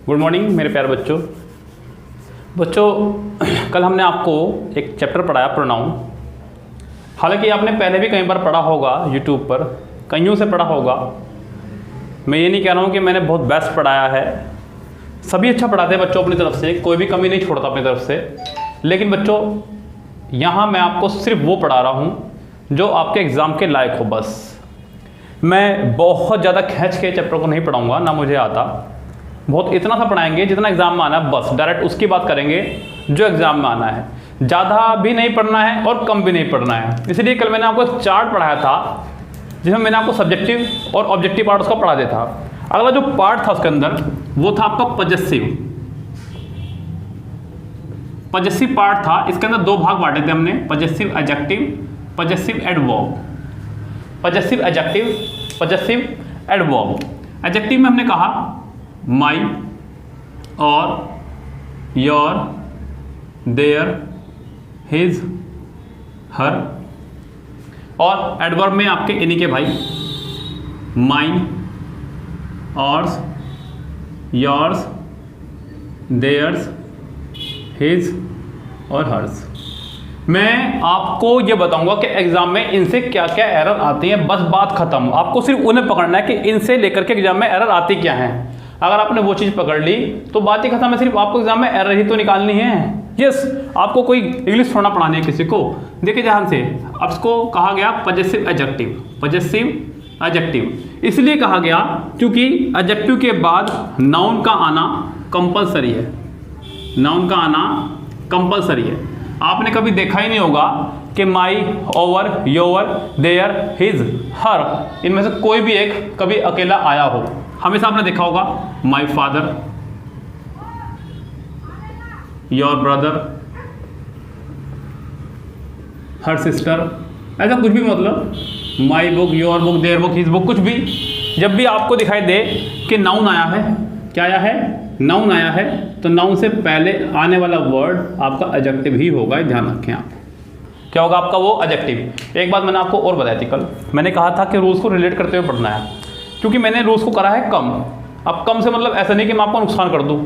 Good morning मेरे प्यारे बच्चों। कल हमने आपको एक चैप्टर पढ़ाया प्रोनाउन। हालांकि आपने पहले भी कई बार पढ़ा होगा, यूट्यूब पर कईयों से पढ़ा होगा। मैं ये नहीं कह रहा हूँ कि मैंने बहुत बेस्ट पढ़ाया है, सभी अच्छा पढ़ाते हैं बच्चों अपनी तरफ से, कोई भी कमी नहीं छोड़ता अपनी तरफ से। लेकिन बच्चों यहाँ मैं आपको सिर्फ वो पढ़ा रहा हूँ जो आपके एग्ज़ाम के लायक हो। बस मैं बहुत ज़्यादा खींच के चैप्टर को नहीं पढ़ाऊँगा, ना मुझे आता। बहुत इतना सा पढ़ाएंगे जितना एग्ज़ाम में आना है, बस डायरेक्ट उसकी बात करेंगे जो एग्ज़ाम में आना है। ज़्यादा भी नहीं पढ़ना है और कम भी नहीं पढ़ना है। इसलिए कल मैंने आपको एक चार्ट पढ़ाया था जिसमें मैंने आपको सब्जेक्टिव और ऑब्जेक्टिव पार्ट उसका पढ़ा दिया था। अगला जो पार्ट था उसके अंदर वो था आपका पजेसिव पार्ट था। इसके अंदर दो भाग बांटे थे हमने, possessive adjective, possessive adverb. Possessive adjective, possessive adverb. Adjective में हमने कहा माई और योर, देयर, हिज, हर। और एडवर्ब में आपके इन्हीं के भाई माइन, ऑर्स, योर्स, देयर्स, हिज और हर्स। मैं आपको ये बताऊंगा कि एग्जाम में इनसे क्या क्या एरर आती हैं, बस बात खत्म। आपको सिर्फ उन्हें पकड़ना है कि इनसे लेकर के एग्जाम में एरर आती क्या है। अगर आपने वो चीज़ पकड़ ली तो बात ही खत्म है। सिर्फ आपको एग्जाम में एरर ही तो निकालनी है। यस, आपको कोई इंग्लिश थोड़ा पढ़ानी है किसी को। देखिए ध्यान से, अब इसको कहा गया पजेसिव एडजेक्टिव। पजेसिव एडजेक्टिव इसलिए कहा गया क्योंकि एडजेक्टिव के बाद नाउन का आना कंपलसरी है। नाउन का आना कंपलसरी है। आपने कभी देखा ही नहीं होगा कि माई, ओवर, योर, देयर, हिज, हर, इनमें से कोई भी एक कभी अकेला आया हो। हमेशा आपने देखा होगा my father, your brother, her sister, ऐसा कुछ भी, मतलब my book, your book, their book, his book, कुछ भी। जब भी आपको दिखाई दे कि नाउन आया है, क्या आया है, नाउन आया है, तो नाउन से पहले आने वाला वर्ड आपका एडजेक्टिव ही होगा। ध्यान रखें आप, क्या होगा आपका वो एडजेक्टिव। एक बात मैंने आपको और बताई थी कल, मैंने कहा था कि रूल्स को रिलेट करते हुए पढ़ना है, क्योंकि मैंने रूल्स को करा है कम। अब कम से मतलब ऐसा नहीं कि मैं आपको नुकसान कर दूं,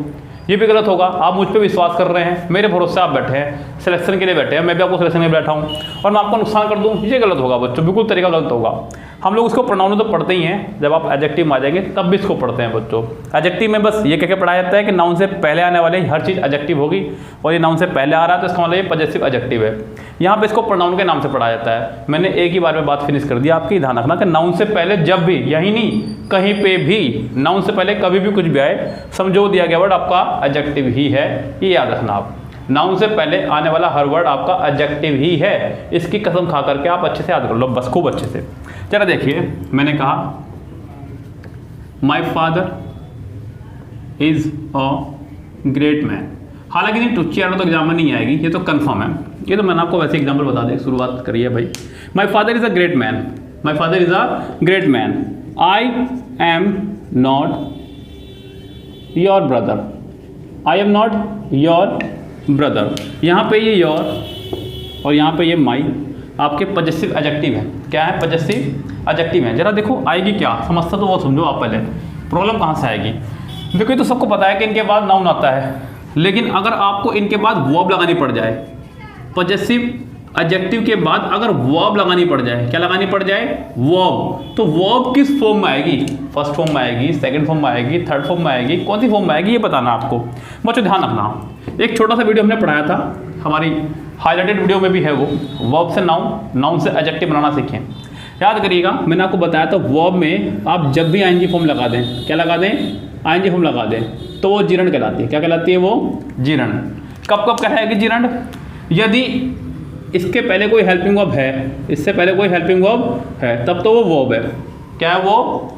ये भी गलत होगा। आप मुझ पे विश्वास कर रहे हैं, मेरे भरोसे आप बैठे हैं, सिलेक्शन के लिए बैठे हैं, मैं भी आपको सिलेक्शन के लिए बैठा हूँ और मैं आपको नुकसान कर दूँ, ये गलत होगा बच्चों, बिल्कुल तरीका गलत होगा। हम लोग इसको प्रोनाउन तो पढ़ते ही हैं, जब आप एडजेक्टिव में आ जाएंगे तब भी इसको पढ़ते हैं बच्चों। एडजेक्टिव में बस ये कह के पढ़ाया जाता है कि नाउन से पहले आने वाले हर चीज़ एडजेक्टिव होगी, और ये नाउन से पहले आ रहा है तो इसका मतलब ये पजेसिव एडजेक्टिव है। यहाँ पे इसको प्रोनाउन के नाम से पढ़ाया जाता है। मैंने एक ही बार में बात फिनिश कर दी आपकी। ध्यान रखना कि नाउन से पहले जब भी, यही नहीं कहीं पे भी, नाउन से पहले कभी भी कुछ भी आए, समझो दिया गया वर्ड आपका एडजेक्टिव ही है, ये याद रखना आप। नाउन से पहले आने वाला हर वर्ड आपका एडजेक्टिव ही है। इसकी कसम खा करके आप अच्छे से याद कर लो, बस खूब अच्छे से। जरा देखिए, मैंने कहा माई father is a great man. हालांकि नहीं टुच्ची आना तो एग्जाम में नहीं आएगी, ये तो कंफर्म है। ये तो मैंने आपको वैसे एग्जाम्पल बता दें, शुरुआत करिए भाई। माई father is a great man, my father is a great man. I am not your brother, I am not your brother. यहाँ पे ये योर और यहाँ पे ये माई आपके पजेसिव एडजेक्टिव है। क्या है? पजेसिव एडजेक्टिव है। जरा देखो आएगी क्या, समझता तो वो समझो आप पहले, प्रॉब्लम कहाँ से आएगी। देखो ये तो सबको पता है कि इनके बाद नाउन आता है, लेकिन अगर आपको इनके बाद वर्ब लगानी पड़ जाए, पजेसिव एडजेक्टिव के बाद अगर वर्ब लगानी पड़ जाए, क्या लगानी पड़ जाए? वर्ब। तो वर्ब किस फॉर्म में आएगी? फर्स्ट फॉर्म में आएगी, सेकंड फॉर्म में आएगी, थर्ड फॉर्म में आएगी, कौन सी फॉर्म में आएगी ये बताना आपको। बच्चों ध्यान रखना, एक छोटा सा वीडियो हमने पढ़ाया था, हमारी हाईलाइटेड वीडियो में भी है वो, वर्ब से नाउन, नाउन से एडजेक्टिव बनाना सीखें। याद करिएगा, मैंने आपको बताया था वर्ब में आप जब भी आईएनजी फॉर्म लगा दें, क्या लगा दें? आईएनजी फॉर्म लगा दें, तो वो जीरण कहलाती है। क्या कहलाती है वो? जीरण। कब कब कहलाएगी जीरण? यदि इसके पहले कोई हेल्पिंग वर्ब है, इससे पहले कोई हेल्पिंग वर्ब है, तब तो वो वर्ब है। क्या है वो?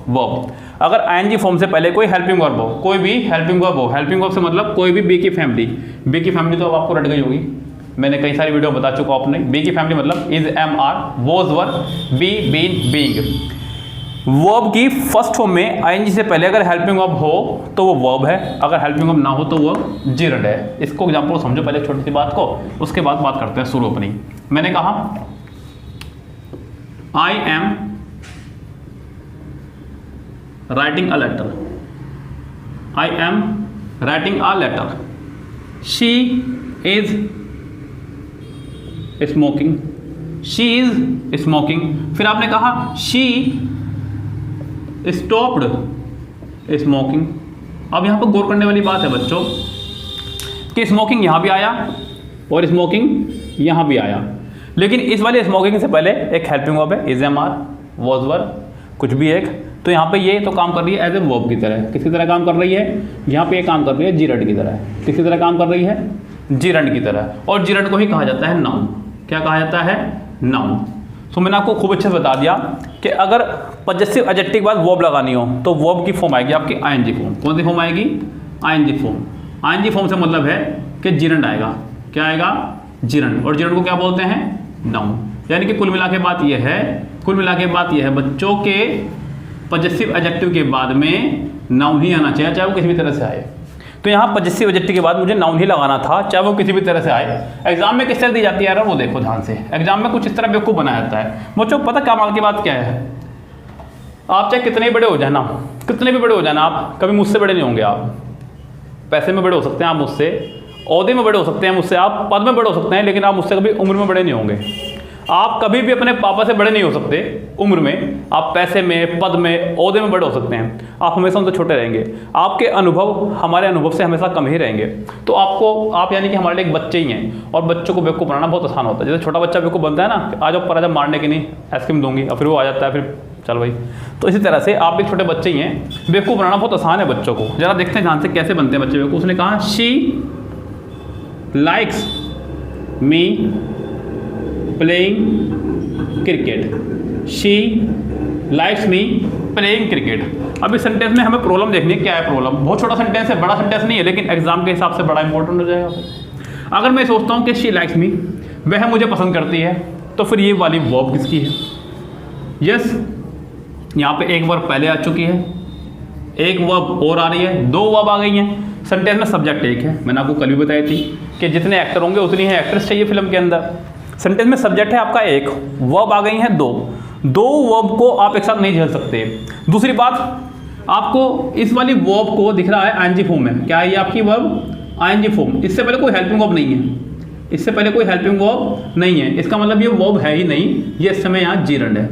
वर्ब। अगर आईएनजी फॉर्म से पहले कोई हेल्पिंग वर्ब हो, कोई भी हेल्पिंग वर्ब हो, हेल्पिंग वर्ब से मतलब कोई भी बी की फैमिली, बी की फैमिली तो अब आपको रट गई होगी, मैंने कई सारी वीडियो बता चुका हूं अपने। बी की फैमिली मतलब is, am, are, was, were, be, been, being. Verb की फर्स्ट फॉर्म में आईएनजी से पहले अगर हेल्पिंग वर्ब हो तो वो वर्ब है, अगर हेल्पिंग वर्ब ना हो तो वो जीरंड है। इसको एग्जांपल समझो पहले छोटी सी बात को, उसके बाद बात करते हैं शुरू अपनी। मैंने कहा I am writing a letter, I am writing a letter, she is smoking, she is smoking. फिर आपने कहा शी स्टॉप्ड स्मोकिंग। अब यहाँ पर गौर करने वाली बात है बच्चों कि स्मोकिंग यहाँ भी आया और स्मोकिंग यहाँ भी आया, लेकिन इस वाले स्मोकिंग से पहले एक हेल्पिंग वर्ब है, is am are, was were, कुछ भी एक। तो यहाँ पे ये तो काम कर रही है एज ए वर्ब की तरह। किसकी तरह काम कर रही है? यहाँ पे ये काम कर रही है जीरंड की तरह। किसकी तरह काम कर रही है? जीरंड की तरह। और जीरंड को ही कहा जाता है नाउन। क्या कहा जाता है? नाउन। तो मैंने आपको खूब अच्छे से बता दिया कि अगर पजेसिव एडजेक्टिव के बाद वर्ब लगानी हो तो वर्ब की फॉर्म आएगी आपकी आईएनजी फॉर्म। कौन सी फॉर्म आएगी? ING form. आईएनजी फॉर्म से मतलब है कि जीरंड आएगा। क्या आएगा? जीरंड। और जीरंड को क्या बोलते हैं? नाउन। यानी कि कुल मिला के बात यह है बच्चों के पजेसिव एडजेक्टिव के बाद में नाउन ही आना चाहिए, चाहे वो किसी भी तरह से आए। तो यहाँ पजेसिव एडजेक्टिव के बाद मुझे नाउन ही लगाना था, चाहे वो किसी भी तरह से आए। एग्जाम में किस तरह दी जाती है यार, वो देखो ध्यान से। एग्जाम में कुछ इस तरह बेवकूफ़ बनाया जाता है बच्चों। पता कमाल की बात क्या है, आप चाहे कितने बड़े हो जाना, कितने भी बड़े हो जाना, आप कभी मुझसे बड़े नहीं होंगे। आप पैसे में बड़े हो सकते हैं, आप मुझसे ओहदे में बड़े हो सकते हैं, मुझसे आप पद में बड़े हो सकते हैं, लेकिन आप मुझसे कभी उम्र में बड़े नहीं होंगे। आप कभी भी अपने पापा से बड़े नहीं हो सकते उम्र में। आप पैसे में, पद में, ओहदे में बड़े हो सकते हैं, आप हमेशा उनसे छोटे रहेंगे। आपके अनुभव हमारे अनुभव से हमेशा कम ही रहेंगे। तो आप यानी कि हमारे लिए एक बच्चे ही हैं, और बच्चों को बेवकूफ़ बनाना बहुत आसान होता है। जैसे छोटा बच्चा बेवकूफ़ बनता है ना, आ जाओ पर जब मारने की नहीं, आइसक्रीम दूंगी, और फिर वो आ जाता है, फिर चल भाई। तो इसी तरह से आप एक छोटे बच्चे ही हैं, बेवकूफ़ बनाना बहुत आसान है बच्चों को। जरा देखते हैं ध्यान से कैसे बनते हैं बच्चे बेवकूफ़। उसने कहा she likes me playing cricket, she likes me playing cricket. अब इस सेंटेंस में हमें प्रॉब्लम देखनी है। क्या है प्रॉब्लम? बहुत छोटा सेंटेंस है, बड़ा सेंटेंस नहीं है, लेकिन एग्जाम के हिसाब से बड़ा इंपॉर्टेंट हो जाएगा। अगर मैं सोचता हूँ कि शी लाइक्स मी, वह मुझे पसंद करती है, तो फिर ये वाली वर्ब किसकी है? यस, यहाँ पे एक वर्ब पहले आ चुकी है, एक वर्ब और आ रही है, दो वर्ब आ गई हैं। सेंटेंस में सब्जेक्ट एक है। मैंने आपको कल भी बताई थी कि जितने एक्टर होंगे उतनी ही एक्ट्रेस चाहिए फिल्म के अंदर। सेंटेंस में सब्जेक्ट है आपका एक, वर्ब आ गई हैं दो वर्ब को आप एक साथ नहीं झेल सकते। दूसरी बात, आपको इस वाली वर्ब को दिख रहा है आईएनजी फॉर्म में। क्या है ये आपकी वर्ब? ING form. इससे पहले कोई हेल्पिंग वर्ब नहीं है, इससे पहले कोई हेल्पिंग वर्ब नहीं है। इसका मतलब ये वर्ब है ही नहीं, ये इस समय यहाँ जीरंड है।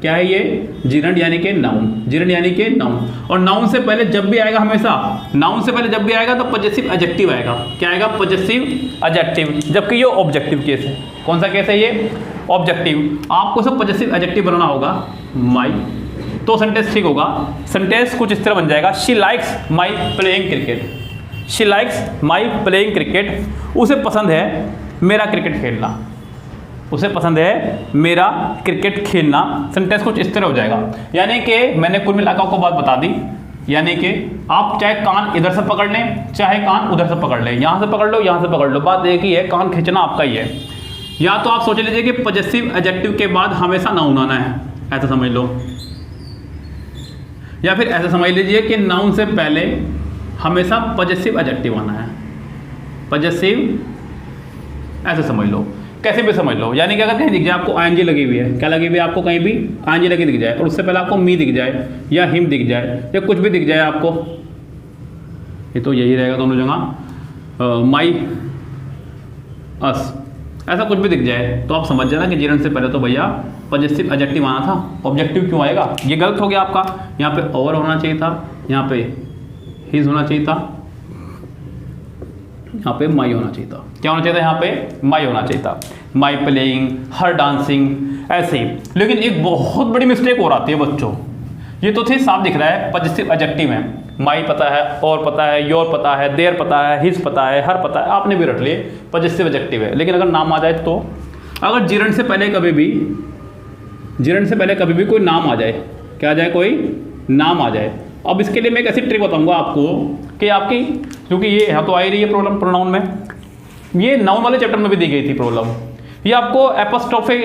क्या है ये? जीरंड यानी कि नाउन। जीरंड यानी कि नाउन। और नाउन से पहले जब भी आएगा, हमेशा नाउन से पहले जब भी आएगा तो पजेसिव एडजेक्टिव आएगा। क्या आएगा? Possessive adjective. जबकि ये ऑब्जेक्टिव केस है। कौन सा केस है ये? ऑब्जेक्टिव। आपको सब पजेसिव एडजेक्टिव बनाना होगा माई, तो सेंटेंस ठीक होगा। सेंटेंस कुछ इस तरह बन जाएगा, she likes my playing cricket. She likes my playing cricket. उसे पसंद है मेरा क्रिकेट खेलना, उसे पसंद है मेरा क्रिकेट खेलना। सेंटेंस कुछ इस तरह हो जाएगा। यानी कि मैंने कुल मिलाकर को बात बता दी, यानी कि आप चाहे कान इधर से पकड़ लें, चाहे कान उधर से पकड़ लें, यहाँ से पकड़ लो, यहाँ से पकड़ लो, बात एक ही है, कान खींचना आपका ही है। या तो आप सोच लीजिए कि पजेसिव एडजेक्टिव के बाद हमेशा नाउन आना है, ऐसा समझ लो, या फिर ऐसा समझ लीजिए कि नाउन से पहले हमेशा पजेसिव एडजेक्टिव आना है। पजेसिव, ऐसे समझ लो, कैसे भी समझ लो। यानी कि अगर कहीं दिख जाए आपको आईएनजी लगी हुई है, क्या लगी हुई है आपको? कहीं भी आईएनजी लगी दिख जाए, और उससे पहले आपको मी दिख जाए या हिम दिख जाए या कुछ भी दिख जाए आपको, ये तो यही रहेगा दोनों जगह, माई, अस, ऐसा कुछ भी दिख जाए तो आप समझ जाना कि जीरंड से पहले तो भैया पजेसिव एडजेक्टिव आना था। ऑब्जेक्टिव क्यों आएगा? ये गलत हो गया आपका। यहाँ पे ओवर होना चाहिए था, यहाँ पे हिज होना चाहिए था, यहाँ पे माई होना चाहिए था। क्या होना चाहिए था? यहाँ पे माई होना चाहिए था। माई प्लेइंग, हर डांसिंग, ऐसे ही। लेकिन एक बहुत बड़ी मिस्टेक और आती है बच्चों। ये तो थे साफ दिख रहा है पजेसिव एडजेक्टिव है, माई पता है, और पता है, योर पता है, देयर पता है, हिज पता है, हर पता है, आपने भी रट लिए पजेसिव एडजेक्टिव है। लेकिन अगर नाम आ जाए तो, अगर जीरंड से पहले कभी भी कोई नाम आ जाए, क्या आ जाए? कोई नाम आ जाए। अब इसके लिए मैं एक ऐसी ट्रिक बताऊंगा आपको कि आपकी, क्योंकि ये यहाँ तो आ ही रही है प्रॉब्लम प्रोनाउन में, ये नाउन वाले चैप्टर में भी दी गई थी प्रॉब्लम, ये आपको एपोस्ट्रोफे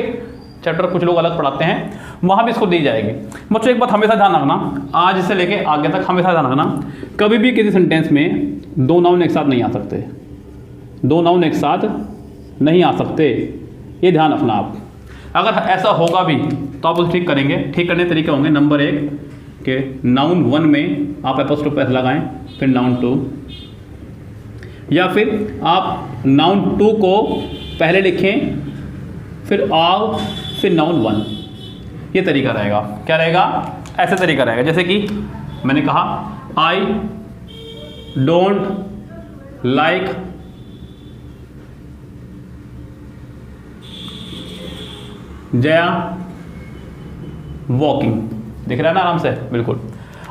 चैप्टर कुछ लोग अलग पढ़ाते हैं, वहाँ भी इसको दी जाएगी। बच्चों एक बात हमेशा ध्यान रखना, आज से लेके आगे तक हमेशा ध्यान रखना, कभी भी किसी सेंटेंस में दो नाउन एक साथ नहीं आ सकते, दो नाउन एक साथ नहीं आ सकते, ये ध्यान रखना आप। अगर ऐसा होगा भी तो आप उसे ठीक करेंगे। ठीक करने के तरीके होंगे, नंबर एक, कि नाउन 1 में आप एपोस्ट्रोफ एस लगाएं, फिर नाउन 2, या फिर आप नाउन 2 को पहले लिखें फिर आओ फिर नाउन 1। ये तरीका रहेगा। क्या रहेगा? ऐसे तरीका रहेगा। जैसे कि मैंने कहा आई डोंट लाइक जया वॉकिंग। दिख रहा है ना आराम से? बिल्कुल।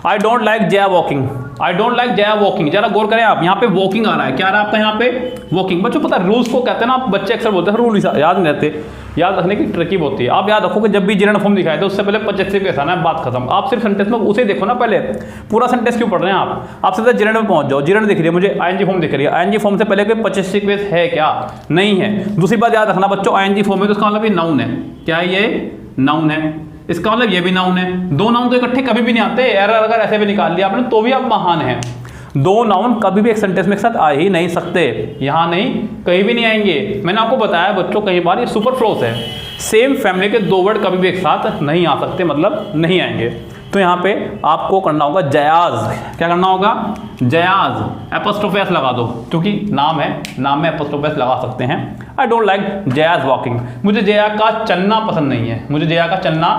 आई don't like Jaya walking, I don't like Jaya walking. जरा गौर करें आप, यहाँ पे वॉकिंग आ रहा है। क्या आ रहा है आपका यहाँ पे? वॉकिंग। बच्चों पता है रूल्स को कहते हैं ना, आप बच्चे अक्सर बोलते हैं रूल याद नहीं रहते, याद रखने की ट्रिकी होती है। आप याद रखो कि जब भी जिरन फॉर्म दिखाए तो उससे पहले पजेसिव केस आना है, बात खत्म। आप सिर्फ सेंटेंस में उसे देखो ना, पहले पूरा सेंटेंस क्यों पढ़ रहे हैं आप सीधा जिरन में पहुंच जाओ। जिरन दिख रही है मुझे, आईएनजी फॉर्म दिख रही है, आईएनजी फॉर्म से पहले कोई पजेसिव केस है क्या? नहीं है। दूसरी बात याद रखना बच्चों, आईएनजी फॉर्म में तो इसका मतलब ये नाउन है। क्या है ये? नाउन है। इसका मतलब ये भी नाउन है। दो नाउन तो इकट्ठे कभी भी नहीं आते। एरर अगर ऐसे भी निकाल लिया आपने तो भी आप महान हैं। दो नाउन कभी भी एक सेंटेंस में एक साथ आ ही नहीं सकते। यहाँ नहीं, कहीं भी नहीं आएंगे। मैंने आपको बताया बच्चों कई बार, ये सुपरफ्लोस है। सेम फैमिली के दो वर्ड कभी भी एक साथ नहीं आ सकते, मतलब नहीं आएंगे। तो यहाँ पे आपको करना होगा जयाज। क्या करना होगा? जयाज। एपोस्ट्रोफ एस लगा दो, क्योंकि नाम है, नाम में एपोस्ट्रोफ एस लगा सकते हैं। I don't like Jaya's walking. मुझे जया का चलना पसंद नहीं है, मुझे जया का चलना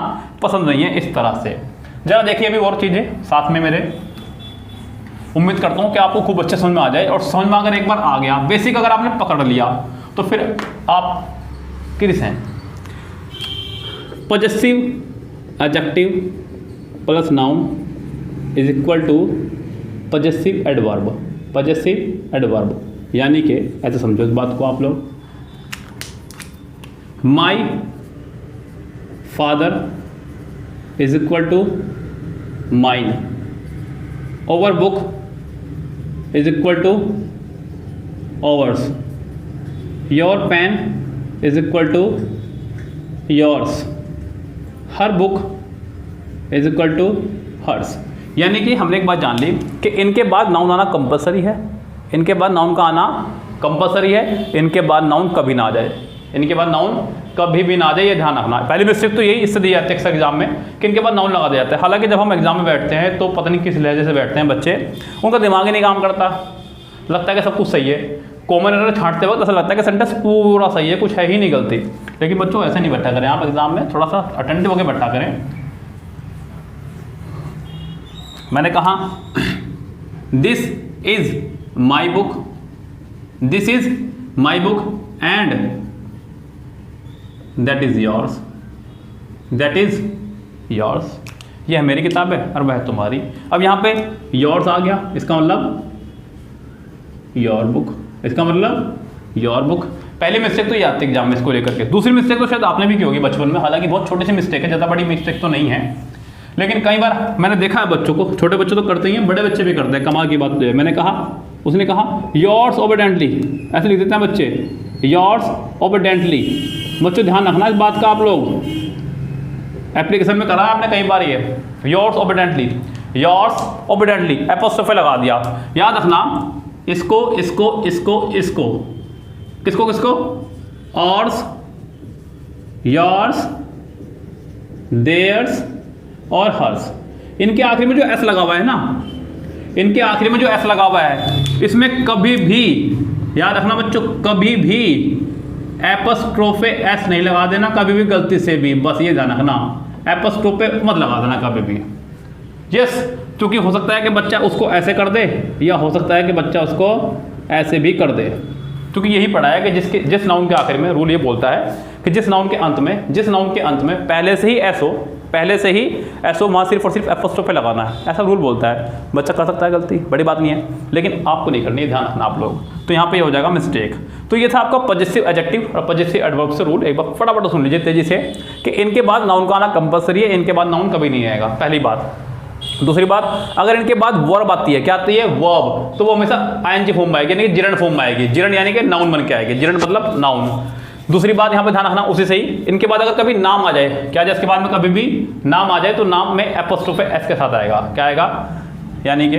पसंद नहीं है। इस तरह से जरा देखिए अभी और चीज़ें साथ में मेरे। उम्मीद करता हूँ कि आपको खूब अच्छे समझ में आ जाए, और समझ में अगर एक बार आ गया, बेसिक अगर आपने पकड़ लिया तो फिर आप किस हैं। Possessive adjective plus noun is equal to possessive adverb. Possessive adverb यानी कि ऐसे समझो इस बात को आप लोग, my father is equal to mine, our book is equal to ours, your pen is equal to yours, her book is equal to hers. यानी कि हमने एक बात जान ली कि इनके बाद नाउन आना कंपलसरी है, इनके बाद नाउन का आना कंपलसरी है, इनके बाद नाउन कभी ना आ जाए, इनके बाद नाउन कभी भी ना आ जाए, ये ध्यान रखना। पहली मिस्टेक तो यही इससे दी जाती है एग्जाम में कि इनके बाद नाउन लगा दिया जाता है। हालांकि जब हम एग्जाम में बैठते हैं तो पता नहीं किस लहजे से बैठते हैं बच्चे, उनका दिमाग ही नहीं काम करता, लगता है कि सब कुछ सही है। कॉमन एरर छांटते वक्त ऐसा लगता है कि सेंटेंस पूरा सही है, कुछ है ही नहीं गलती। लेकिन बच्चों ऐसे नहीं बैठा करें आप एग्जाम में, थोड़ा सा अटेंटिव होकर बैठा करें। मैंने कहा this is my book, this is my book and that is yours, that is yours. ये है मेरी किताब है और वह है तुम्हारी। अब यहाँ पे योर्स आ गया, इसका मतलब योर बुक, इसका मतलब योर बुक। पहली मिस्टेक तो ये आती है एग्जाम में इसको लेकर के। दूसरी मिस्टेक तो शायद आपने भी की होगी बचपन में, हालांकि बहुत छोटी सी मिस्टेक है, ज़्यादा बड़ी मिस्टेक तो नहीं है। लेकिन कई बार मैंने देखा है बच्चों को, छोटे बच्चे तो करते ही हैं, बड़े बच्चे भी करते हैं। कमाल की बात तो है, मैंने कहा, उसने कहा योर्स ओबीडेंटली, ऐसे लिख देते हैं बच्चे, योर्स ओबीडेंटली। बच्चों ध्यान रखना इस बात का, आप लोग एप्लीकेशन में करा आपने कई बार ये योर्स ओबीडेंटली, योर्स ओबीडेंटली एपोस्ट्रोफे लगा दिया। याद रखना इसको इसको इसको इसको किसको किसको, ऑर्स, योर्स, देयर्स और हर्स। इनके आखिरी में जो एस लगा हुआ है ना, इनके आखिरी में जो एस लगा हुआ है, इसमें कभी भी याद रखना बच्चों, कभी भी एपोस्ट्रोफे एस नहीं लगा देना, कभी भी गलती से भी, बस ये ध्यान रखना, एपोस्ट्रोफे मत लगा देना कभी भी। यस, क्योंकि हो सकता है कि बच्चा उसको ऐसे कर दे, या हो सकता है कि बच्चा उसको ऐसे भी कर दे। क्योंकि यही पढ़ा है कि जिस नाउन के आखिर में, रूल ये बोलता है कि जिस नाउन के अंत में पहले से ही एस हो, पहले से ही एस हो, वहाँ सिर्फ और सिर्फ एपोस्ट्रोफे लगाना है, ऐसा रूल बोलता है। बच्चा कर सकता है गलती, बड़ी बात नहीं है, लेकिन आपको नहीं करनी है, ध्यान रखना आप लोग। तो यहाँ पे ये हो जाएगा मिस्टेक। तो ये था आपका पजेसिव एडजेक्टिव और पजेसिव एडवर्ब से रूल। एक बार फटाफट सुन लीजिए तेजी से कि इनके बाद नाउन का आना कंपलसरी है, इनके बाद नाउन कभी नहीं आएगा, पहली बात। दूसरी बात, अगर इनके बाद वर्ब आती है, क्या आती है? वर्ब, तो वो हमेशा आईएनजी फॉर्म में आएगी, यानी कि जिरन फॉर्म में आएगी। जिरन यानी कि नाउन बन के आएगी, जिरन मतलब नाउन। दूसरी बात यहाँ पे ध्यान रखना उसी से ही, इनके बाद अगर कभी नाम आ जाए, क्या जाए इसके बाद में कभी भी नाम आ जाए, तो नाम में एपोस्ट्रोफे एस के साथ आएगा। क्या आएगा? यानी कि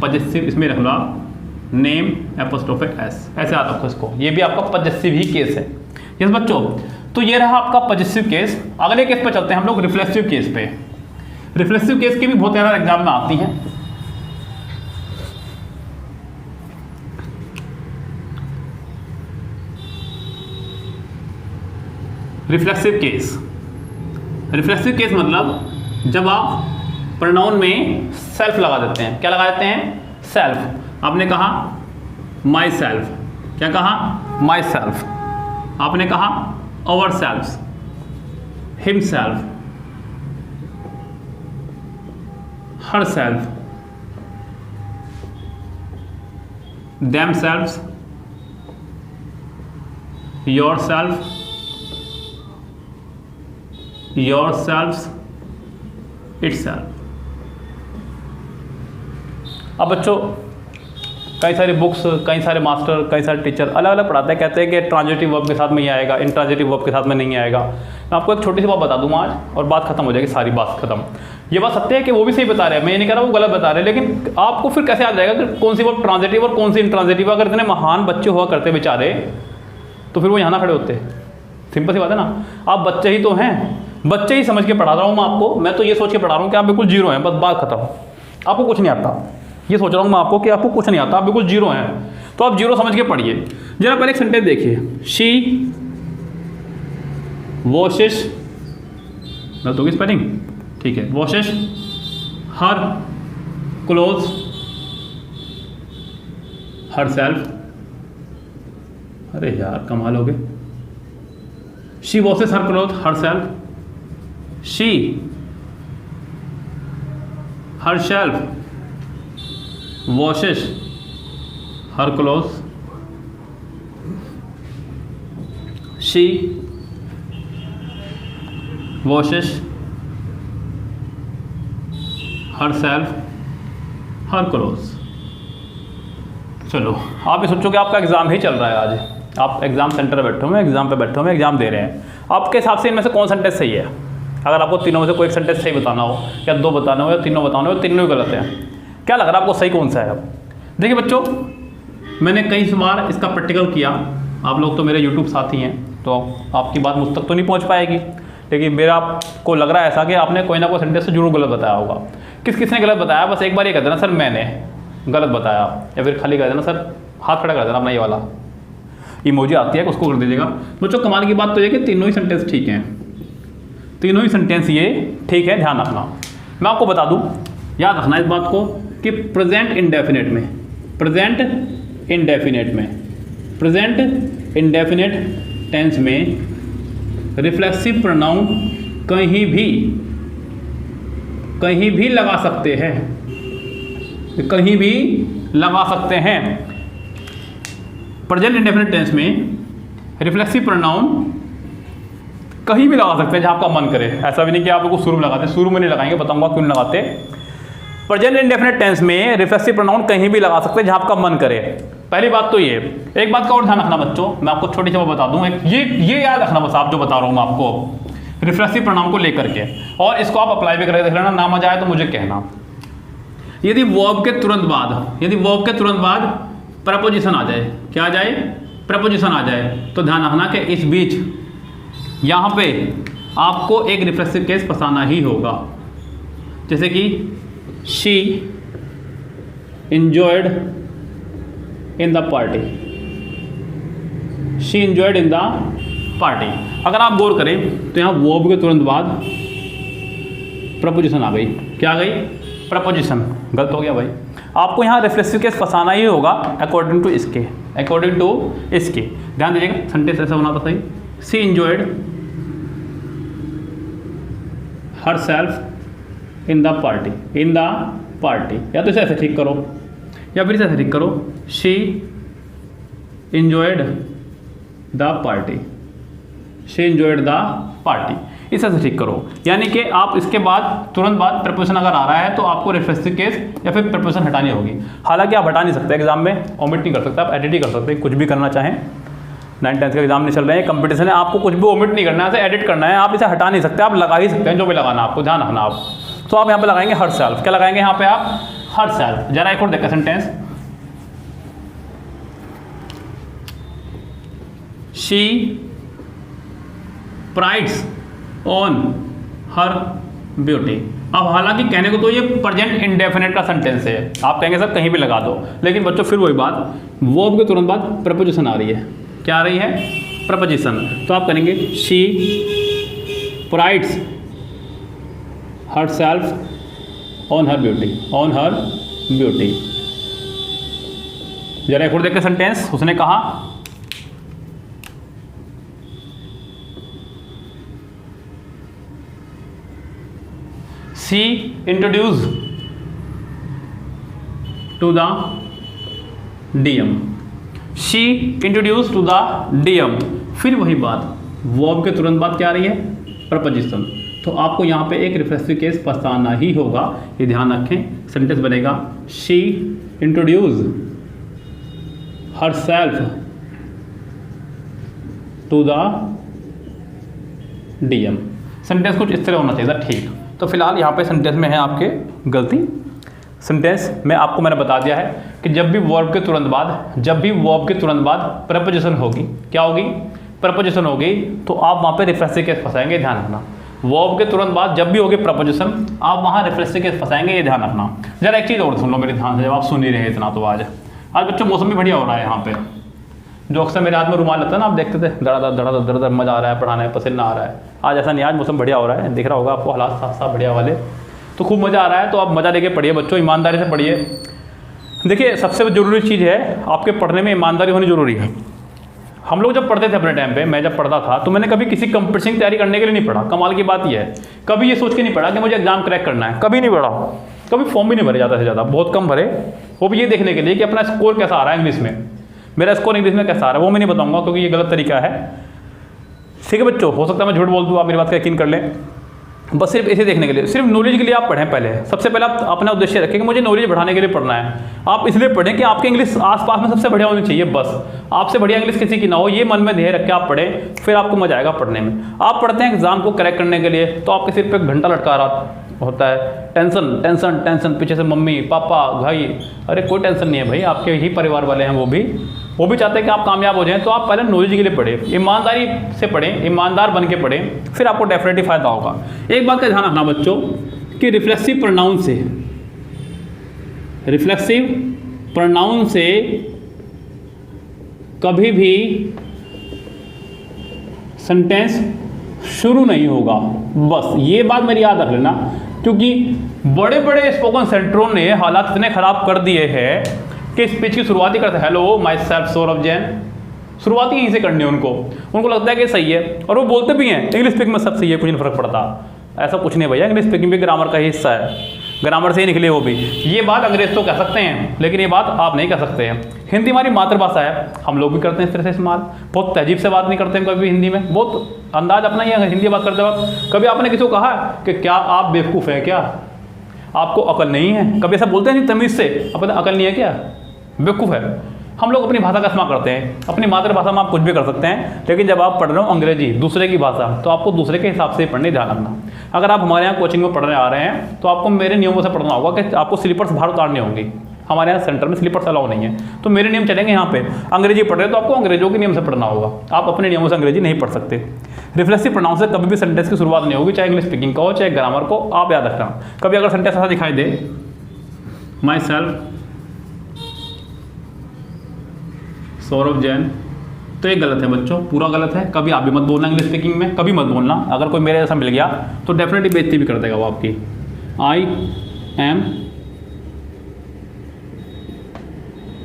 पजेसिव, इसमें रख लो आप नेम एपोस्ट्रोफे एस, ऐसे आता है इसको। ये भी आपका पजेसिव ही केस है। यस बच्चों, तो ये रहा आपका पजेसिव केस। अगले केस पे चलते हैं हम लोग, रिफ्लेक्सिव केस पे। रिफ्लेक्सिव केस की भी बहुत ज़्यादा एग्जाम में आती हैं। रिफ्लेक्सिव केस, रिफ्लेक्सिव केस मतलब जब आप प्रोनाउन में सेल्फ लगा देते हैं। क्या लगा देते हैं? सेल्फ। आपने कहा माई सेल्फ, क्या कहा? Myself. आपने कहा ourselves, himself, herself, themselves, yourself, yourselves, itself. अब बच्चों कई सारी बुक्स, कई सारे मास्टर, कई सारे टीचर अलग अलग पढ़ाते हैं, कहते हैं कि ट्रांजिटिव वर्ब के साथ में ये आएगा, इंट्रांजिटिव वर्ब के साथ में नहीं आएगा। मैं आपको एक छोटी सी बात बता दूंगा आज और बात खत्म हो जाएगी, सारी बात खत्म। ये बात सत्य है कि वो भी सही बता रहे हैं, मैं ये नहीं कह रहा वो गलत बता रहे हैं, लेकिन आपको फिर कैसे याद रहेगा कि कौन सी वर्ब ट्रांजिटिव और कौन सी इंट्रांजिटिव? अगर इतने महान बच्चे हुआ करते बेचारे तो फिर वो यहाँ ना खड़े होते। सिंपल सी बात है ना, आप बच्चे ही तो हैं, बच्चे ही समझ के पढ़ा रहा हूँ मैं आपको। मैं तो ये सोच के पढ़ा रहा हूँ कि आप बिल्कुल जीरो हैं, बस बात खत्म, आपको कुछ नहीं आता। ये सोच रहा हूँ मैं आपको कि आपको कुछ नहीं आता, आप बिल्कुल जीरो हैं, तो आप जीरो समझ के पढ़िए। जरा पहले एक सेंटेंस देखिए, शी वॉशेस, गलत होगी स्पेलिंग, ठीक है, वॉशेस हर क्लोथ्स हर सेल्फ। अरे यार कमाल हो गए। She washes her cloth her self, she her self washes her clothes, she washes herself her clothes। चलो आप ये सोचो कि आपका एग्ज़ाम ही चल रहा है आज, आप एग्ज़ाम सेंटर पे बैठे हुए, एग्ज़ाम पे बैठे हुए, एग्ज़ाम दे रहे हैं। आपके हिसाब से इनमें से कौन सेंटेंस सही है? अगर आपको तीनों में से कोई एक सेंटेंस सही बताना हो, या दो बताना हो, या तीनों बताना हो, तीनों ही गलत है, क्या लग रहा है आपको सही कौन सा है? अब देखिए बच्चों, मैंने कई बार इसका प्रैक्टिकल किया, आप लोग तो मेरे YouTube साथी हैं तो आपकी बात मुझ तक तो नहीं पहुंच पाएगी, लेकिन मेरा आपको लग रहा है ऐसा कि आपने कोई ना कोई सेंटेंस से जरूर गलत बताया होगा। किसने गलत बताया? बस एक बार ये कह देना सर मैंने गलत बताया, या फिर खाली कह देना सर हाथ खड़ा कर देना अपना, ये वाला इमोजी आती है उसको कर दीजिएगा। बच्चों कमाल की बात तो ये कि तीनों ही सेंटेंस ठीक हैं, तीनों ही सेंटेंस ये ठीक है, ध्यान रखना। मैं आपको बता दूँ, याद रखना इस बात को कि प्रेजेंट इंडेफिनेट में, प्रेजेंट इंडेफिनेट में, प्रेजेंट इंडेफिनेट टेंस में रिफ्लेक्सिव प्रोनाउन कहीं भी लगा सकते हैं, कहीं भी लगा सकते हैं। प्रेजेंट इंडेफिनेट टेंस में रिफ्लेक्सिव प्रोनाउन कहीं भी लगा सकते हैं जहां आपका मन करे। ऐसा भी नहीं कि आप लोग शुरू में लगाते, शुरू में नहीं लगाएंगे, बताऊंगा क्यों नहीं लगाते। प्रेजेंट इंडेफिनेट टेंस में रिफ्लेक्सिव प्रोनाउन कहीं भी लगा सकते हैं जहां आपका मन करे। पहली बात तो ये। एक बात का और ध्यान रखना बच्चों, मैं आपको छोटी सी बात बता दूं, ये याद रखना बस, आप जो बता रहा हूं मैं आपको रिफ्लेक्सिव प्रोनाउन को लेकर के, और इसको आप अप्लाई भी करके देख लेना, ना मजा आए तो मुझे कहना। यदि वर्ब के तुरंत बाद प्रपोजिशन आ जाए, क्या आ जाए? प्रपोजिशन आ जाए, तो ध्यान रखना कि इस बीच यहाँ पे आपको एक रिफ्लेक्सिव केस फंसाना ही होगा। जैसे कि she enjoyed in the party, she enjoyed in the party। अगर आप गौर करें तो यहाँ वर्ब के तुरंत बाद प्रपोजिशन आ गई। क्या आ गई? प्रपोजिशन। गलत हो गया भाई, आपको यहाँ रिफ्लेक्सिव केस फंसाना ही होगा अकॉर्डिंग टू इसके, ध्यान दीजिएगा। सेंटेंस ऐसा होना था सही, she enjoyed herself in the party, या तो इसे ऐसे ठीक करो या फिर इसे ऐसे ठीक करो, she enjoyed the party, इसे ऐसे ठीक करो। यानी कि आप इसके बाद तुरंत बाद प्रपोजिशन अगर आ रहा है तो आपको रिफ्लेक्सिव केस या फिर प्रपोजिशन हटानी होगी। हालांकि आप हटा नहीं सकते, एग्जाम में ओमिट नहीं कर सकते, आप एडिट ही कर सकते, कुछ भी करना चाहें। 9th-10th के एग्जाम नहीं चल रहे हैं, कंपटीशन है, आपको कुछ भी ओमिट नहीं करना है, इसे एडिट करना है, आप इसे हटा नहीं सकते, आप लगा ही सकते हैं जो भी लगाना आपको, ध्यान रखना आप। तो आप यहाँ पे लगाएंगे हर सेल्फ, क्या लगाएंगे यहाँ पे आप? Her self. जरा एक और देखा sentence, she prides on her beauty. अब हालांकि कहने को तो ये प्रेजेंट इंडेफिनिट का सेंटेंस है, आप कहेंगे सर कहीं भी लगा दो, लेकिन बच्चों फिर वही बात, वर्ब के तुरंत बाद प्रपोजिशन आ रही है। क्या आ रही है? प्रपोजिशन। तो आप करेंगे she prides herself on her beauty, on her beauty. जरा एक और देख के सेंटेंस, उसने कहा she introduce to the DM, she introduce to the DM. फिर वही बात, वर्ब के तुरंत बाद क्या आ रही है? प्रपोजिशन। तो आपको यहाँ पे एक रिफ्लेक्सिव केस फंसाना ही होगा, ये ध्यान रखें। सेंटेंस बनेगा she introduce herself to the DM. Sentence कुछ इस तरह होना चाहिए था, ठीक। तो फिलहाल यहाँ पे सेंटेंस में है आपके गलती। सेंटेंस में आपको मैंने बता दिया है कि जब भी वर्ब के तुरंत बाद प्रपोजिशन होगी, क्या होगी? प्रपोजिशन होगी, तो आप वहाँ पे रिफ्लेक्सिव केस फंसाएंगे, ध्यान रखना। वर्ब के तुरंत बाद जब भी होगी प्रपोजिशन, आप वहाँ रिफ्लेक्सिव केस फंसाएंगे, ये ध्यान रखना। जरा एक चीज़ और सुन लो मेरे ध्यान से, जब आप सुन ही रहे इतना तो आज बच्चों मौसम भी बढ़िया हो रहा है यहाँ पे। जो अक्सर मेरे हाथ में रुमाल रहता है ना, आप देखते थे धड़ा मजा आ रहा है पढ़ाने, पसीना आ रहा है। आज ऐसा नहीं, आज मौसम बढ़िया हो रहा है, दिख रहा होगा आपको, हालात साफ साफ बढ़िया वाले, तो खूब मज़ा आ रहा है। तो आप मज़ा लेके पढ़िए बच्चों, ईमानदारी से पढ़िए। देखिए सबसे ज़रूरी चीज़ है आपके पढ़ने में ईमानदारी होनी ज़रूरी है। हम लोग जब पढ़ते थे अपने टाइम पे, मैं जब पढ़ता था तो मैंने कभी किसी कंपटीशन की तैयारी करने के लिए नहीं पढ़ा। कमाल की बात यह है, कभी ये सोच के नहीं पढ़ा कि मुझे एग्जाम क्रैक करना है, कभी नहीं पढ़ा। कभी फॉर्म भी नहीं भरे, ज़्यादा से ज़्यादा बहुत कम भरे, वो भी ये देखने के लिए कि अपना स्कोर कैसा आ रहा है इंग्लिश में, मेरा स्कोर इंग्लिश में कैसा आ रहा है। वो मैं नहीं बताऊंगा क्योंकि ये गलत तरीका है, ठीक है बच्चों। हो सकता है मैं झूठ बोल दूँ, आप मेरी बात का यकीन कर लें। बस सिर्फ इसे देखने के लिए, सिर्फ नॉलेज के लिए आप पढ़ें। पहले सबसे पहले आप अपना उद्देश्य रखें कि मुझे नॉलेज बढ़ाने के लिए पढ़ना है। आप इसलिए पढ़ें कि आपकी इंग्लिश आसपास में सबसे बढ़िया होनी चाहिए, बस आपसे बढ़िया इंग्लिश किसी की ना हो, ये मन में ध्येय रख के आप पढ़ें, फिर आपको मजा आएगा पढ़ने में। आप पढ़ते हैं एग्जाम को क्रैक करने के लिए, तो आपके सिर पर घंटा लटका रहा होता है, टेंशन टेंशन टेंशन, पीछे से मम्मी पापा भाई। अरे कोई टेंशन नहीं है भाई, आपके ही परिवार वाले हैं, वो भी चाहते हैं कि आप कामयाब हो जाएं। तो आप पहले नॉलेज के लिए पढ़ें, ईमानदारी से पढ़ें, ईमानदार बन के पढ़ें, फिर आपको डेफिनेटली फ़ायदा होगा। एक बात का ध्यान रखना बच्चों कि रिफ्लेक्सिव प्रोनाउन से कभी भी सेंटेंस शुरू नहीं होगा, बस ये बात मेरी याद रख लेना। क्योंकि बड़े बड़े स्पोकन सेंटरों ने हालात इतने ख़राब कर दिए हैं कि स्पीच की शुरुआत ही करते हैं hello my self Saurabh Jain, शुरुआत ही यहीं से करनी है। उनको लगता है कि सही है, और वो बोलते भी हैं इंग्लिश स्पीकिंग में सब सही है, कुछ नहीं फर्क पड़ता। ऐसा कुछ नहीं भैया, इंग्लिश स्पीकिंग भी ग्रामर का ही हिस्सा है, ग्रामर से ही निकले वो भी। ये बात अंग्रेज तो कह सकते हैं, लेकिन ये बात आप नहीं कह सकते हैं। हिंदी हमारी मातृभाषा है, हम लोग भी करते हैं इस तरह से इस्तेमाल, बहुत तहजीब से बात नहीं करते हैं कभी भी हिंदी में, बहुत अंदाज अपना ही है हिंदी बात करते वक्त। कभी आपने किसी को कहा कि क्या आप बेवकूफ़ हैं, क्या आपको अकल नहीं है? कभी ऐसा बोलते हैं तमीज़ से, अपने अकल नहीं है क्या, बेवकूफ़ है। हम लोग अपनी भाषा का इस्तेमाल करते हैं, अपनी मातृभाषा में आप कुछ भी कर सकते हैं, लेकिन जब आप पढ़ रहे हो अंग्रेजी दूसरे की भाषा, तो आपको दूसरे के हिसाब से पढ़ने ध्यान रखना। अगर आप हमारे यहाँ कोचिंग में पढ़ने आ रहे हैं तो आपको मेरे नियमों से पढ़ना होगा कि आपको स्लीपर्स बाहर उतारनी होंगी। हमारे यहाँ सेंटर में स्लीपर्स अलाउ नहीं है, तो मेरे नियम चलेंगे। यहाँ पे अंग्रेजी पढ़ रहे हो तो आपको अंग्रेजों के नियम से पढ़ना होगा, आप अपने नियमों से अंग्रेजी नहीं पढ़ सकते। रिफ्लेक्सिव प्रोनाउन से कभी भी सेंटेंस की शुरुआत नहीं होगी, चाहे इंग्लिश स्पीकिंग का हो चाहे ग्रामर को, आप याद रखना। कभी अगर सेंटेंस ऐसा दिखाई दे माई सेल्फ सौरभ जैन, तो ये गलत है बच्चों, पूरा गलत है। कभी आप भी मत बोलना इंग्लिश स्पीकिंग में, कभी मत बोलना। अगर कोई मेरे जैसा मिल गया तो डेफिनेटली बेइज्जती भी कर देगा वो आपकी। I am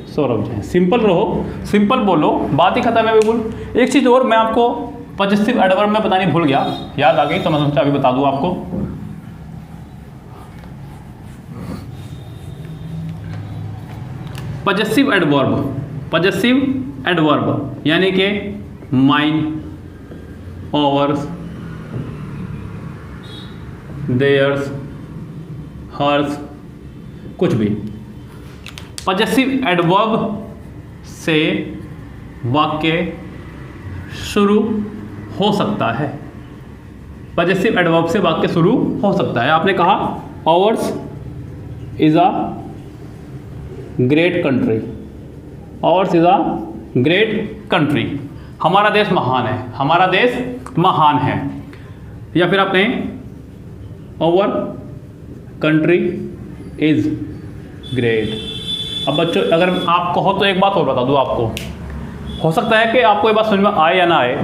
Saurabh Jain, simple रहो, सिंपल बोलो, बात ही खत्म है बिल्कुल। एक चीज़ और मैं आपको पॉजिटिव एडवर्ब में बतानी भूल गया, याद आ गई तो मैं सोचा अभी बता दूँ आपको। पॉजिटिव एडवर्ब यानी कि माइन, ओवर्स, देयर्स, हर्स, कुछ भी। पॉजिटिव एडवर्ब से वाक्य शुरू हो सकता है, पॉजिटिव एडवर्ब से वाक्य शुरू हो सकता है। आपने कहा overs is a great country, overs is a great country, हमारा देश महान है, हमारा देश महान है। या फिर आप कहें आवर कंट्री इज ग्रेट। अब बच्चों अगर आप कहो तो एक बात और बता दूँ आपको, हो सकता है कि आपको ये बात समझ में आए या ना आए,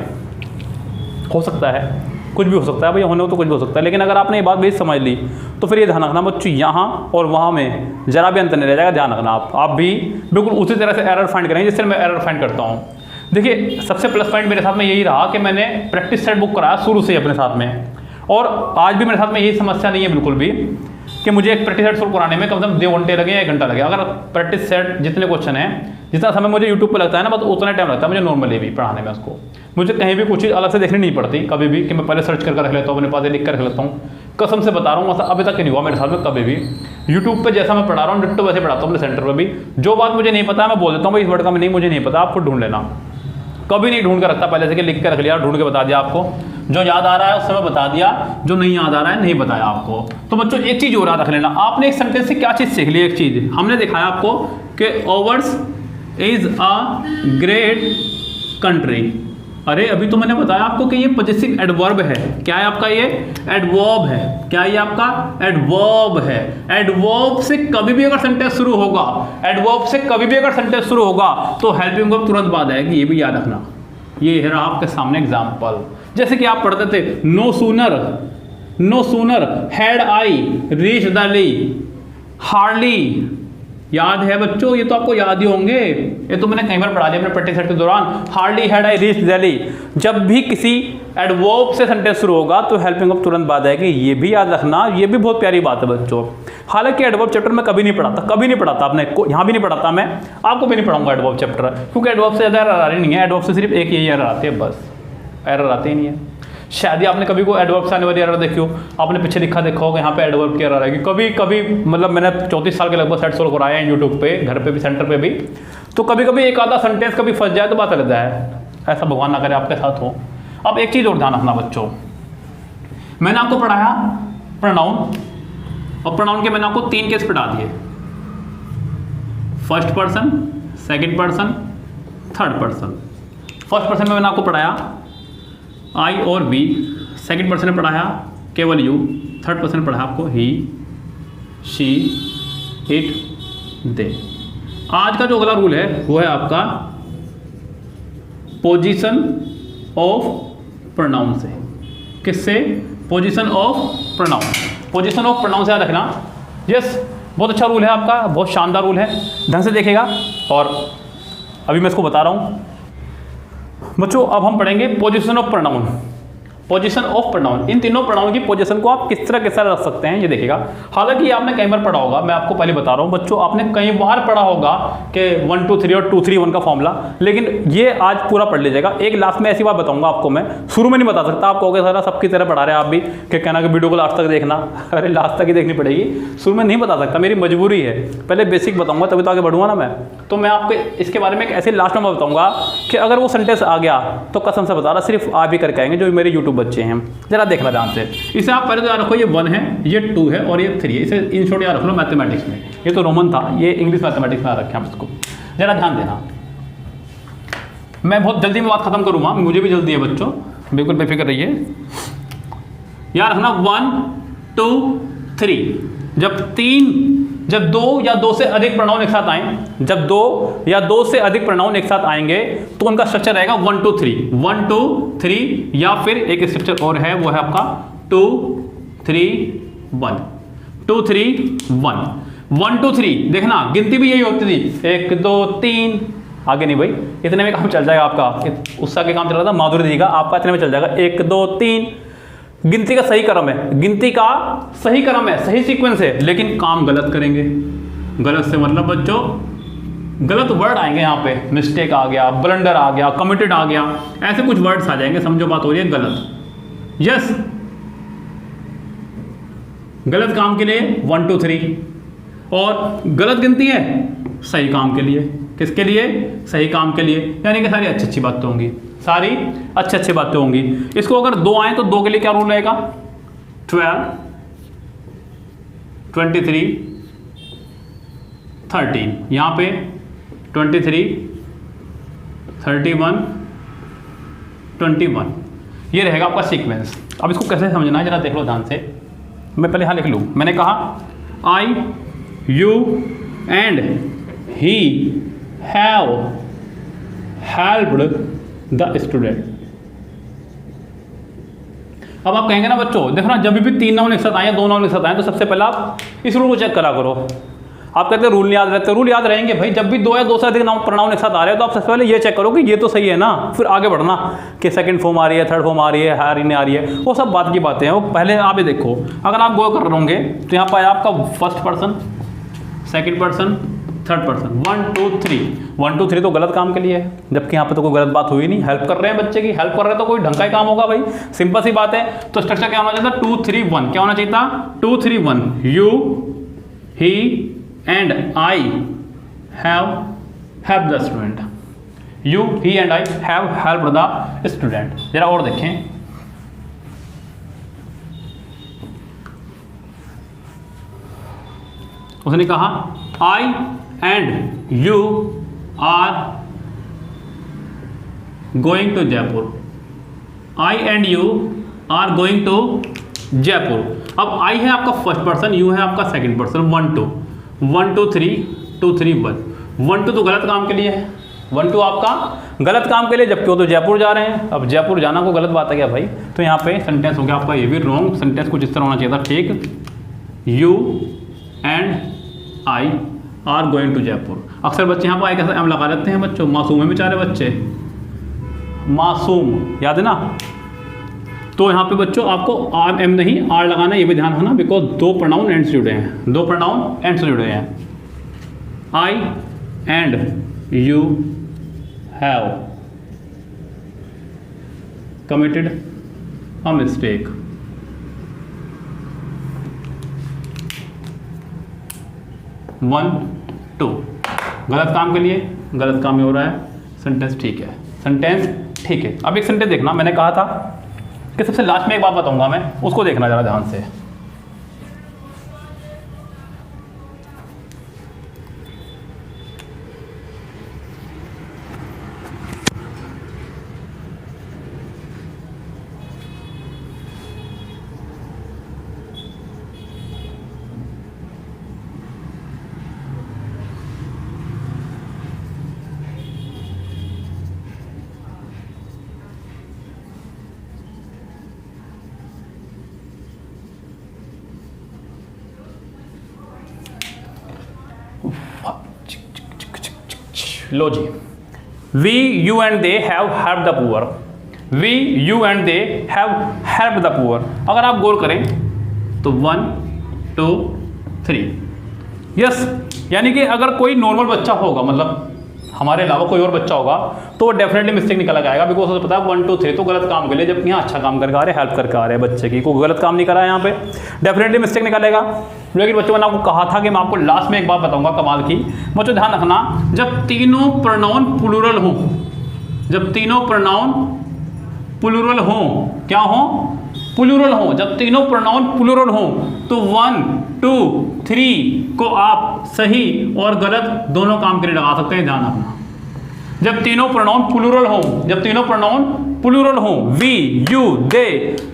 हो सकता है, कुछ भी हो सकता है भैया, होने को तो कुछ भी हो सकता है, लेकिन अगर आपने ये बात भी समझ ली तो फिर ये ध्यान रखना बच्चों, यहाँ और वहाँ में जरा भी अंतर नहीं रह जाएगा, ध्यान रखना आप भी बिल्कुल उसी तरह से एरर फाइंड करेंगे जिससे मैं एरर फाइंड करता हूँ। देखिए सबसे प्लस पॉइंट मेरे साथ में यही रहा कि मैंने प्रैक्टिस सेट बुक कराया शुरू से ही अपने साथ में, और आज भी मेरे साथ में यही समस्या नहीं है बिल्कुल भी कि मुझे एक प्रैक्टिस सेट सोल्व कराने में कम से कम 2 घंटे लगे या 1 घंटा लगे। अगर प्रैक्टिस सेट जितने क्वेश्चन हैं, जितना समय मुझे यूट्यूब पर लगता है ना, बस उतना टाइम लगता है मुझे नॉर्मली भी पढ़ाने में उसको। मुझे कहीं भी कुछ चीज़ अलग से देखनी नहीं पड़ती कभी भी कि मैं पहले सर्च करके रख लेता हूँ, अपने पास लिख कर रख लेता हूँ। कसम से बता रहा हूँ, ऐसा अभी तक नहीं हुआ मेरे साथ में कभी भी। यूट्यूब पे जैसा मैं पढ़ा रहा हूँ डिट्टो वैसे पढ़ाता हूँ अपने सेंटर पर भी। जो बात मुझे नहीं पता मैं बोल देता हूँ भाई इस वर्ड का नहीं मुझे नहीं पता, आप खुद ढूंढ लेना। कभी नहीं ढूंढ कर रखता, पहले से कि लिख के रख लिया, ढूंढ के बता दिया आपको, जो याद आ रहा है उस समय बता दिया, जो नहीं याद आ रहा है नहीं बताया आपको। तो बच्चों एक चीज़ और याद रख लेना, आपने एक सेंटेंस से क्या चीज़ सीख ली, एक चीज़ हमने दिखाया आपको कि overs is a great country. अरे अभी तो मैंने बताया आपको कि ये पॉजेसिव एडवर्ब है। क्या है आपका, ये एडवर्ब है। क्या ये आपका एडवर्ब है। एडवर्ब से कभी भी अगर सेंटेंस शुरू होगा, एडवर्ब से कभी भी अगर सेंटेंस शुरू होगा तो हेल्पिंग वर्ब तुरंत बाद आएगी, ये भी याद रखना। ये है आपके सामने एग्जाम्पल, जैसे कि आप पढ़ते थे no sooner had I reach Delhi hardly. याद है बच्चों, ये तो आपको याद ही होंगे, ये तो मैंने कई बार पढ़ा दिया अपने प्रैक्टिस सेट के दौरान। Hardly had I reach Delhi, जब भी किसी एडवर्ब से सेंटेंस शुरू होगा तो हेल्पिंग वर्ब तुरंत बाद आएगी, ये भी याद रखना। ये भी बहुत प्यारी बात है बच्चों। हालांकि एडवर्ब चैप्टर में कभी नहीं पढ़ाता आपने, यहाँ भी नहीं पढ़ाता मैं, आपको भी नहीं पढ़ाऊंगा एडवर्ब चैप्टर, क्योंकि एडवर्ब से ज़्यादा एरर आ रही नहीं है। एडवर्ब से सिर्फ एक यही एरर आती है, बस एरर आती ही नहीं है। शायद ही आपने कभी को एडवर्ब से आने वाली एरर देखी हो, आपने पीछे देखा होगा यहाँ पे एडवर्ब की एरर आएगी कभी मतलब मैंने 34 साल के लगभग सेट सोल्व कराया है यूट्यूब पे, घर पे भी, सेंटर पे भी, तो कभी एक आधा सेंटेंस कभी फंस जाए तो बात अलग है। ऐसा भगवान ना करे आपके साथ हो। अब एक चीज़ और ध्यान रखना बच्चों, मैंने आपको पढ़ाया प्रोनाउन, और प्रोनाउन के मैंने आपको 3 केस पढ़ा दिए, first person, second person, third person. First person में मैंने आपको पढ़ाया आई और वी, सेकंड पर्सन ने पढ़ाया केवल यू, थर्ड पर्सन ने पढ़ाया आपको ही, शी, इट, दे। आज का जो अगला रूल है वो है आपका पोजीशन ऑफ प्रोनाउन से। किससे? Position of pronoun. Position of pronoun से याद रखना। यस, बहुत अच्छा रूल है आपका, बहुत शानदार रूल है, ढंग से देखेगा। और अभी मैं इसको बता रहा हूँ बच्चों। अब हम पढ़ेंगे position of pronoun. Position of pronoun, इन तीनों प्रोनाउन की पोजीशन को आप किस तरह रख सकते हैं ये देखिएगा। हालांकि ये आपने कई बार पढ़ा होगा, मैं आपको पहले बता रहा हूँ बच्चों, आपने कई बार पढ़ा होगा कि 1 2 3 और 2 3 1 का फॉर्मूला, लेकिन ये आज पूरा पढ़ लीजिएगा। एक लास्ट में ऐसी बात बताऊंगा आपको, मैं शुरू में नहीं बता सकता, आप कहोगे सारा सबकी तरह पढ़ा रहे हैं आप भी, कि कहना कि वीडियो को लास्ट तक देखना। अरे लास्ट तक ही देखनी पड़ेगी, शुरू में नहीं बता सकता, मेरी मजबूरी है। पहले बेसिक बताऊंगा तभी तो आगे बढ़ूंगा ना मैं। तो मैं आपको इसके बारे में एक ऐसे लास्ट में बताऊंगा कि अगर वो सेंटेंस आ गया तो कसम से बता रहा सिर्फ आप ही करके आएंगे जो मेरे यूट्यूब बच्चे हैं। जरा देखना ध्यान से, इसे आप पहले तो याद रखो, ये 1 है, ये 2 है और ये 3 है। इसे इन शॉर्ट याद रख लो मैथमेटिक्स में, ये तो रोमन था, ये इंग्लिश मैथमेटिक्स में रखें आप इसको। जरा ध्यान देना, मैं बहुत जल्दी में बात खत्म करूंगा, मुझे भी जल्दी है बच्चों, बिल्कुल बेफिक्र रहिए। याद रखना 1 2 3, जब 2 या 2 से अधिक प्रोनाउन एक साथ आए, जब 2 या 2 से अधिक प्रोनाउन एक साथ आएंगे तो उनका स्ट्रक्चर रहेगा 1 2 3, 1 2 3, या फिर एक स्ट्रक्चर और है वो है आपका 2 3 1, 2 3 1, 1 2 3। देखना गिनती भी यही होती थी, 1 2 3, आगे नहीं भाई, इतने में काम चल जाएगा आपका। उसका के काम चल रहा था माधुरी दी का, आपका इतने में चल जाएगा 1 2 3। गिनती का सही क्रम है, गिनती का सही क्रम है, सही सीक्वेंस है, लेकिन काम गलत करेंगे। गलत से मतलब बच्चों गलत वर्ड आएंगे यहाँ पे, मिस्टेक आ गया, ब्लंडर आ गया, कमिटेड आ गया, ऐसे कुछ वर्ड्स आ जाएंगे, समझो बात हो रही है गलत। यस, गलत काम के लिए 1 2 3, और गलत गिनती है सही काम के लिए। किसके लिए? सही काम के लिए, यानी कि सारी अच्छी अच्छी बातें होंगी, सारी अच्छी अच्छी बातें होंगी। इसको अगर 2 आए तो 2 के लिए क्या रूल रहेगा? 12 23 13, यहाँ पे 23 31 21, ये रहेगा आपका सीक्वेंस। अब इसको कैसे समझना है जरा देख लो ध्यान से। मैं पहले यहाँ लिख लूँ। मैंने कहा I, you and he have helped the student. अब आप कहेंगे ना बच्चों, देखो ना, जब भी 3 नाउन एक साथ आए, 2 नाउन एक साथ आए, तो सबसे पहले आप इस रूल को चेक करा करो। आप कहते हैं रूल याद रहते हैं, रूल याद रहेंगे भाई। जब भी 2 या 2 से अधिक नाउन प्रोनाउन एक साथ आ रहे हो तो आप सबसे पहले ये चेक करो कि ये तो सही है ना, फिर आगे बढ़ना कि सेकंड फॉर्म आ रही है, थर्ड फॉर्म आ रही है, आ रही है, वो सब बात की बातें हैं। वो पहले आप ये देखो, अगर आप गो कर रहे होंगे तो यहाँ पर आपका first person, second person, third person, 1 2 3। 1 2 3 तो गलत काम के लिए है, जबकि यहाँ पे तो कोई गलत बात हुई नहीं। हेल्प कर रहे हैं बच्चे की, हेल्प कर रहे हैं तो कोई ढंग का ही काम होगा भाई, सिंपल सी बात है। तो स्ट्रक्चर क्या होना चाहिए था? 2 3 1। क्या होना चाहिए था? 2 3 1। You, he and I have helped the student. You, he and I have helped the student. जरा और देखें, उसने कहा I and you are going to Jaipur. I and you are going to Jaipur. अब आई है आपका फर्स्ट पर्सन, यू है आपका सेकंड पर्सन। 1 2 1 2 3 2 3 1। 1 2 तो गलत काम के लिए है, 1 2 आपका गलत काम के लिए, जबकि वो तो जयपुर जा रहे हैं। अब जयपुर जाना को गलत बात है क्या भाई? तो यहाँ पे सेंटेंस हो गया आपका ये भी रॉन्ग। सेंटेंस कुछ इस तरह होना चाहिए था, ठीक, you and I are going to Jaipur. अक्सर बच्चे यहाँ पर आई कैसे एम लगा देते हैं बच्चों, मासूम है बेचारे बच्चे, मासूम, याद है ना। तो यहाँ पे बच्चों आपको आर एम नहीं आर लगाना, ये भी ध्यान रखना, बिकॉज 2 प्रोनाउन एंड से जुड़े हैं, 2 प्रोनाउन एंड से जुड़े हैं। I and you have committed a mistake. One two गलत काम के लिए, गलत काम में हो रहा है, सेंटेंस ठीक है, सेंटेंस ठीक है। अब एक सेंटेंस देखना, मैंने कहा था कि सबसे लास्ट में एक बात बताऊंगा मैं, उसको देखना जरा ध्यान से। लो जी, we you and they have helped the poor. We you and they have helped the poor. अगर आप गौर करें तो 1 2 3 यस, यानी कि अगर कोई नॉर्मल बच्चा होगा, मतलब हमारे अलावा कोई और बच्चा होगा, तो वो डेफिनेटली मिस्टेक निकल के आएगा, बिकॉज उसे पता है 1 2 3 तो गलत काम के लिए, जबकि यहाँ अच्छा काम करके आ रहे हैं, हेल्प करके आ रहे हैं बच्चे की, कोई गलत काम नहीं करा है यहाँ पे, डेफिनेटली मिस्टेक निकलेगा। लेकिन बच्चों मैंने आपको कहा था कि मैं आपको लास्ट में एक बात बताऊंगा कमाल की। बच्चों ध्यान रखना, जब तीनों प्रोनाउन प्लूरल हों, जब तीनों प्रोनाउन प्लूरल हों, क्या हों? प्लूरल हों। जब तीनों प्रोनाउन प्लूरल हों तो 1 2 3 को आप सही और गलत दोनों काम के लिए लगा सकते हैं, ध्यान रखना। जब तीनों प्रोनाउन प्लूरल हों, जब तीनों प्रोनाउन प्लूरल हों, वी यू दे,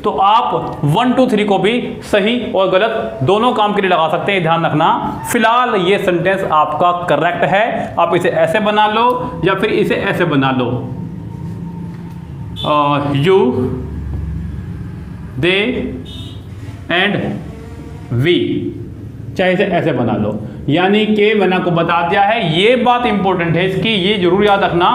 तो आप 1 2 3 को भी सही और गलत दोनों काम के लिए लगा सकते हैं, ध्यान रखना। फिलहाल ये सेंटेंस आपका करेक्ट है, आप इसे ऐसे बना लो या फिर इसे ऐसे बना लो, यू दे एंड वी, चाहे इसे ऐसे बना लो। यानी कि मैंने आपको बता दिया है, ये बात इंपॉर्टेंट है इसकी, ये जरूर याद रखना।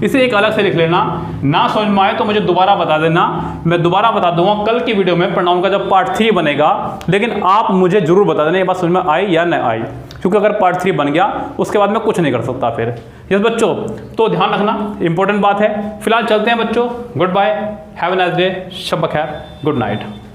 इसे एक अलग से लिख लेना, ना समझ में आए तो मुझे दोबारा बता देना, मैं दोबारा बता दूंगा कल की वीडियो में प्रोनाउन का जब पार्ट 3 बनेगा। लेकिन आप मुझे जरूर बता देना ये बात समझ में आई या न आई, क्योंकि अगर पार्ट 3 बन गया उसके बाद मैं कुछ नहीं कर सकता फिर। यस बच्चों, तो ध्यान रखना, इंपॉर्टेंट बात है। फिलहाल चलते हैं बच्चों, good bye, have a nice day, शब बखैर, गुड नाइट।